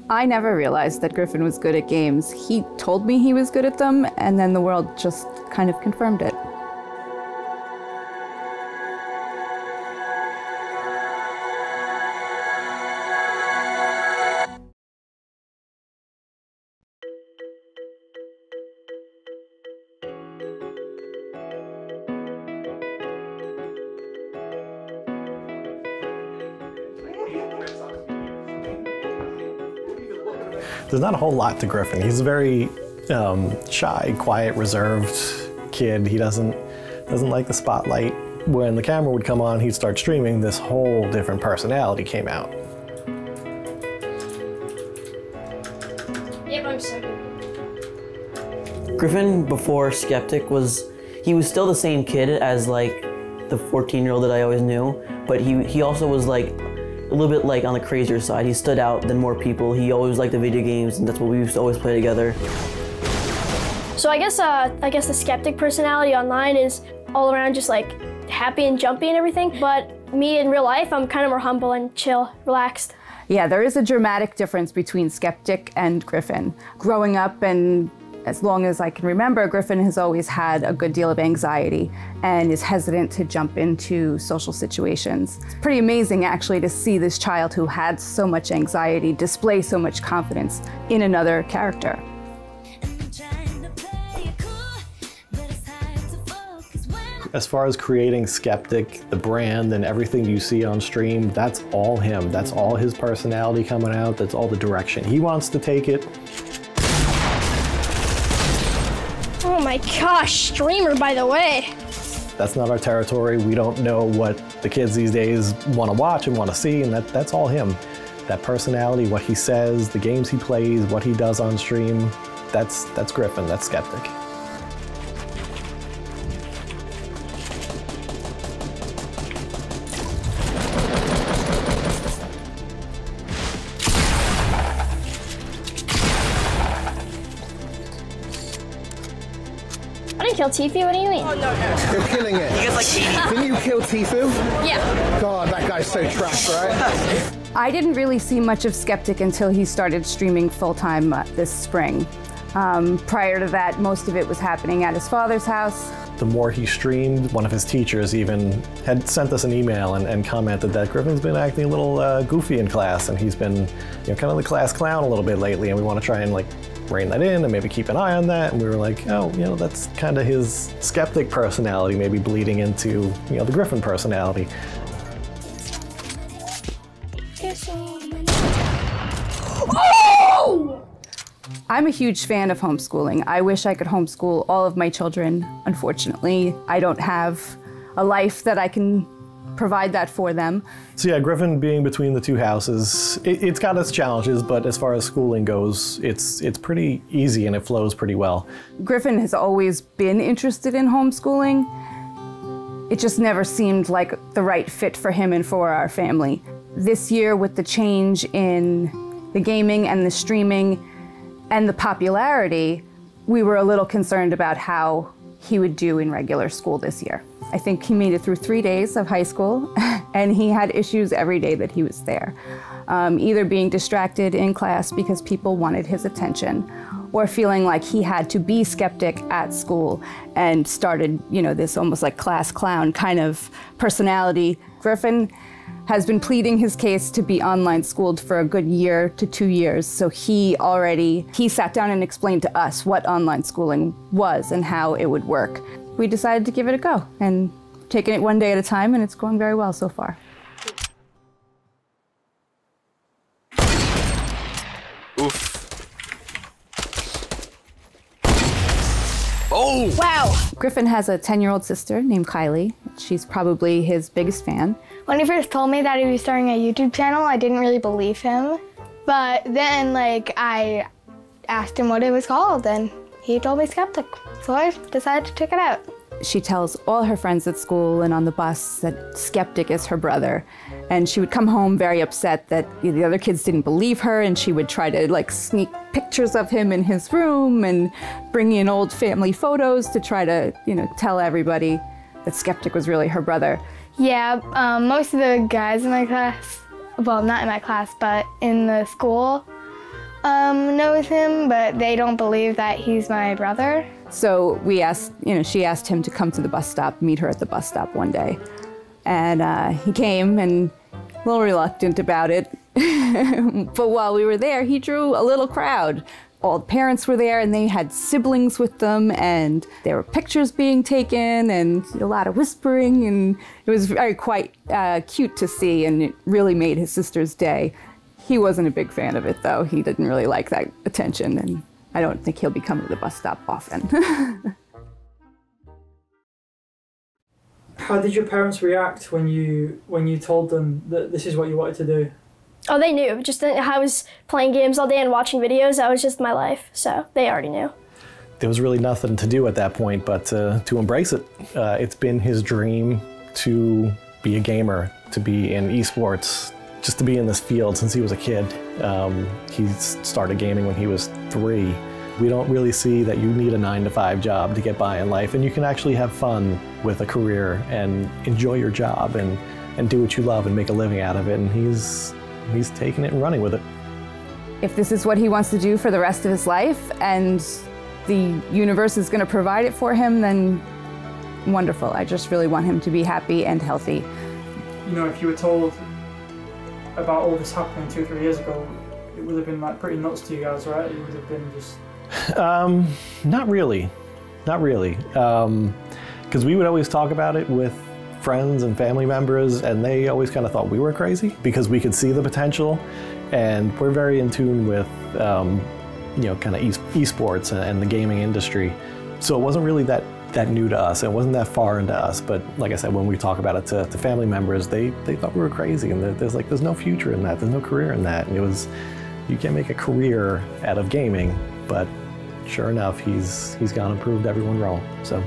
I never realized that Griffin was good at games. He told me he was good at them, and then the world just kind of confirmed it. There's not a whole lot to Griffin. He's a very shy, quiet, reserved kid. He doesn't like the spotlight. When the camera would come on, he'd start streaming, this whole different personality came out. Yep, I'm second. Griffin, before Skeptic, he was still the same kid as like the 14-year-old that I always knew, but he also was like a little bit like on the crazier side. He stood out than more people. He always liked the video games, and that's what we used to always play together. So I guess the Skeptic personality online is all around just like happy and jumpy and everything, but me in real life, I'm kind of more humble and chill, relaxed. Yeah, there is a dramatic difference between Skeptic and Griffin. Growing up, and as long as I can remember, Griffin has always had a good deal of anxiety and is hesitant to jump into social situations. It's pretty amazing actually to see this child who had so much anxiety display so much confidence in another character. As far as creating Skeptic, the brand and everything you see on stream, that's all him. That's all his personality coming out. That's all the direction he wants to take it. Oh my gosh, streamer, by the way. That's not our territory. We don't know what the kids these days want to watch and want to see, and that's all him. That personality, what he says, the games he plays, what he does on stream, that's Griffin, that's Skeptic. I didn't kill Tfue, what do you mean? Oh, no. You're killing it. He gets like 80. Didn't you kill Tfue? Yeah. God, that guy's so trash, right? I didn't really see much of Skeptic until he started streaming full-time this spring. Prior to that, most of it was happening at his father's house. The more he streamed, one of his teachers even had sent us an email and commented that Griffin's been acting a little goofy in class, and he's been, kind of the class clown a little bit lately, and we want to try and rein that in and maybe keep an eye on that. And we were like, oh, that's kind of his Skeptic personality, maybe bleeding into, the Griffin personality. Oh! I'm a huge fan of homeschooling. I wish I could homeschool all of my children. Unfortunately, I don't have a life that I can provide that for them. So yeah, Griffin being between the two houses, it's got its challenges, but as far as schooling goes, it's pretty easy and it flows pretty well. Griffin has always been interested in homeschooling. It just never seemed like the right fit for him and for our family. This year, with the change in the gaming and the streaming and the popularity, we were a little concerned about how he would do in regular school this year. I think he made it through 3 days of high school, and he had issues every day that he was there. Either being distracted in class because people wanted his attention, or feeling like he had to be Skeptic at school and started, this almost like class clown kind of personality. Griffin has been pleading his case to be online schooled for a good year to 2 years. So he sat down and explained to us what online schooling was and how it would work. We decided to give it a go and taking it one day at a time, and it's going very well so far. Oof. Oh! Wow. Griffin has a 10-year-old sister named Kylie. She's probably his biggest fan. When he first told me that he was starting a YouTube channel, I didn't really believe him. But then, I asked him what it was called, and he told me Skeptic. So I decided to check it out. She tells all her friends at school and on the bus that Skeptic is her brother. And she would come home very upset that the other kids didn't believe her, and she would try to sneak pictures of him in his room and bring in old family photos to try to, tell everybody that Skeptic was really her brother. Yeah, most of the guys in my class, well, not in my class, but in the school, knows him, but they don't believe that he's my brother. So we asked, she asked him to come to the bus stop, meet her at the bus stop one day. And he came and a little reluctant about it. But while we were there, he drew a little crowd. All the parents were there and they had siblings with them, and there were pictures being taken and a lot of whispering, and it was very quite cute to see, and it really made his sister's day. He wasn't a big fan of it though. He didn't really like that attention, and I don't think he'll be coming to the bus stop often. How did your parents react when you told them that this is what you wanted to do? Oh, they knew. Just I was playing games all day and watching videos. That was just my life, so they already knew. There was really nothing to do at that point but to embrace it. It's been his dream to be a gamer, to be in esports, just to be in this field since he was a kid. He started gaming when he was 3. We don't really see that you need a 9-to-5 job to get by in life, and you can actually have fun with a career and enjoy your job and do what you love and make a living out of it, and he's taking it and running with it. If this is what he wants to do for the rest of his life and the universe is going to provide it for him, then wonderful. I just really want him to be happy and healthy. If you were told about all this happening 2 or 3 years ago, it would have been like pretty nuts to you guys, right? It would have been just... Not really. Not really. Because we would always talk about it with friends and family members, and they always kind of thought we were crazy because we could see the potential, and we're very in tune with kind of esports and the gaming industry. So it wasn't really that new to us. It wasn't that far into us. But like I said, when we talk about it to family members, they thought we were crazy, and there's no future in that. There's no career in that. And it was, you can't make a career out of gaming. But sure enough, he's gone and proved everyone wrong. So.